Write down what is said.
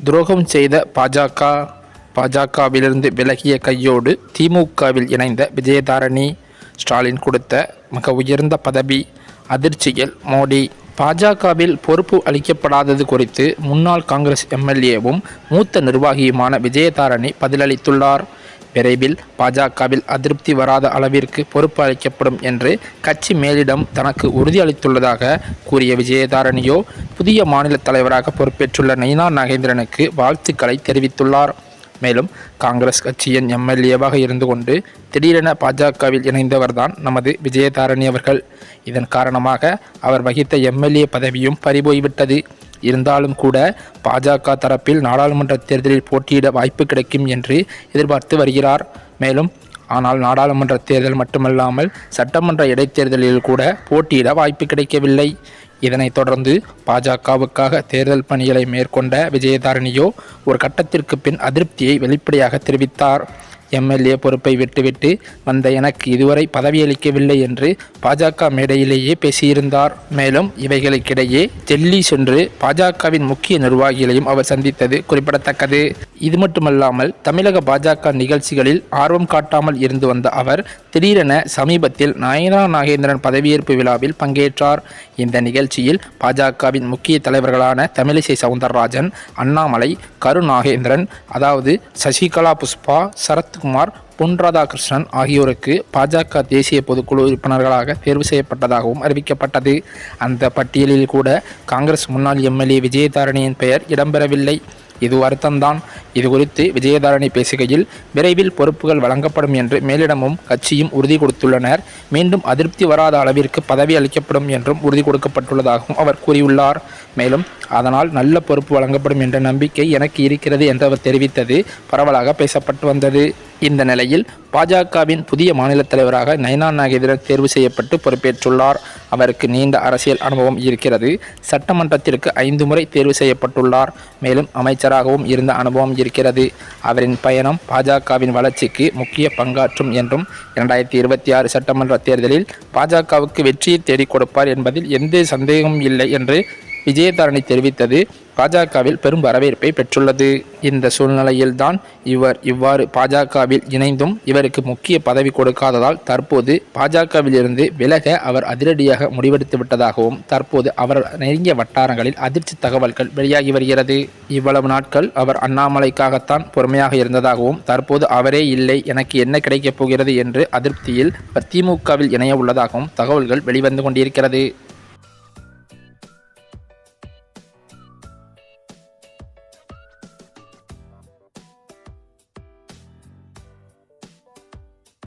துரோகம் செய்த பாஜகவிலிருந்து விலகிய கையோடு திமுகவில் இணைந்த விஜயதாரணி. ஸ்டாலின் கொடுத்த மிக உயர்ந்த பதவி. அதிர்ச்சியில் மோடி. பாஜகவில் பொறுப்பு அளிக்கப்படாதது குறித்து முன்னாள் காங்கிரஸ் எம்எல்ஏவும் மூத்த நிர்வாகியுமான விஜயதாரணி பதிலளித்துள்ளார். விரைவில் பாஜகவில் அதிருப்தி வராத அளவிற்கு பொறுப்பு அளிக்கப்படும் என்று கட்சி மேலிடம் தனக்கு உறுதியளித்துள்ளதாக கூறிய விஜயதாரணியோ புதிய மாநில தலைவராக பொறுப்பேற்றுள்ள நயினா நாகேந்திரனுக்கு வாழ்த்துக்களை தெரிவித்துள்ளார். மேலும் காங்கிரஸ் கட்சியின் எம்எல்ஏவாக இருந்து கொண்டு திடீரென பாஜகவில் இணைந்தவர்தான் நமது விஜயதாரணி அவர்கள். இதன் காரணமாக அவர் வகித்த எம்எல்ஏ பதவியும் பறிபோய்விட்டது. இருந்தாலும் கூட பாஜக தரப்பில் நாடாளுமன்ற தேர்தலில் போட்டியிட வாய்ப்பு கிடைக்கும் என்று எதிர்பார்த்து வருகிறார். மேலும் ஆனால் நாடாளுமன்ற தேர்தல் மட்டுமல்லாமல் சட்டமன்ற இடைத்தேர்தலில் கூட போட்டியிட வாய்ப்பு கிடைக்கவில்லை. இதனைத் தொடர்ந்து பாஜகவுக்காக தேர்தல் பணிகளை மேற்கொண்ட விஜயதாரணியோ ஒரு கட்டத்திற்கு பின் அதிருப்தியை வெளிப்படையாக தெரிவித்தார். எம்எல்ஏ பொறுப்பை விட்டுவிட்டு வந்த எனக்கு இதுவரை பதவியளிக்கவில்லை என்று பாஜக மேடையிலேயே பேசியிருந்தார். மேலும் இவைகளுக்கிடையே டெல்லி சென்று பாஜகவின் முக்கிய நிர்வாகிகளையும் அவர் சந்தித்தது குறிப்பிடத்தக்கது. இது மட்டுமல்லாமல் தமிழக பாஜக நிகழ்ச்சிகளில் ஆர்வம் காட்டாமல் இருந்து வந்த அவர் திடீரென சமீபத்தில் நயினா நாகேந்திரன் பதவியேற்பு விழாவில் பங்கேற்றார். இந்த நிகழ்ச்சியில் பாஜகவின் முக்கிய தலைவர்களான தமிழிசை சவுந்தரராஜன், அண்ணாமலை, கரு நாகேந்திரன், அதாவது சசிகலா புஷ்பா, சரத்குமார், பொன் ராதாகிருஷ்ணன் ஆகியோருக்கு பாஜக தேசிய பொதுக்குழு உறுப்பினர்களாக தேர்வு செய்யப்பட்டதாகவும் அறிவிக்கப்பட்டது. அந்த பட்டியலில் கூட காங்கிரஸ் முன்னாள் எம்எல்ஏ விஜயதாரணியின் பெயர் இடம்பெறவில்லை. இது வருத்தம்தான். இது குறித்து விஜயதாரணி பேசுகையில் விரைவில் பொறுப்புகள் வழங்கப்படும் என்று மேலிடமும் கட்சியும் உறுதி கொடுத்துள்ளனர். மீண்டும் அதிருப்தி வராத அளவிற்கு பதவி அளிக்கப்படும் என்றும் உறுதி கொடுக்கப்பட்டுள்ளதாகவும் அவர் கூறியுள்ளார். மேலும் அதனால் நல்ல பொறுப்பு வழங்கப்படும் என்ற நம்பிக்கை எனக்கு இருக்கிறது என்று அவர் தெரிவித்தது பரவலாக பேசப்பட்டு வந்தது. இந்த நிலையில் பாஜகவின் புதிய மாநில தலைவராக நயினா நாகேந்திரன் தேர்வு செய்யப்பட்டு பொறுப்பேற்றுள்ளார். அவருக்கு நீண்ட அரசியல் அனுபவம் இருக்கிறது. சட்டமன்றத்திற்கு 5 முறை தேர்வு செய்யப்பட்டுள்ளார். மேலும் அமைச்சராகவும் இருந்த அனுபவம் இருக்கிறது. அவரின் பயணம் பாஜகவின் வளர்ச்சிக்கு முக்கிய பங்காற்றும் என்றும் 2026 சட்டமன்ற தேர்தலில் பாஜகவுக்கு வெற்றியை தேடிக் கொடுப்பார் என்பதில் எந்த சந்தேகமும் இல்லை என்று விஜயதாரணி தெரிவித்தது பாஜகவில் பெரும் வரவேற்பை பெற்றுள்ளது. இந்த சூழ்நிலையில்தான் இவர் இவ்வாறு பாஜகவில் இணைந்தும் இவருக்கு முக்கிய பதவி கொடுக்காததால் தற்போது பாஜகவில் இருந்து விலக அவர் அதிரடியாக முடிவெடுத்து விட்டதாகவும் தற்போது அவர் நெருங்கிய வட்டாரங்களில் அதிர்ச்சி தகவல்கள் வெளியாகி வருகிறது. இவ்வளவு நாட்கள் அவர் அண்ணாமலைக்காகத்தான் பொறுமையாக இருந்ததாகவும் தற்போது அவரே இல்லை, எனக்கு என்ன கிடைக்கப் போகிறது என்று அதிருப்தியில் திமுகவில் இணைய உள்ளதாகவும் தகவல்கள் வெளிவந்து கொண்டிருக்கிறது.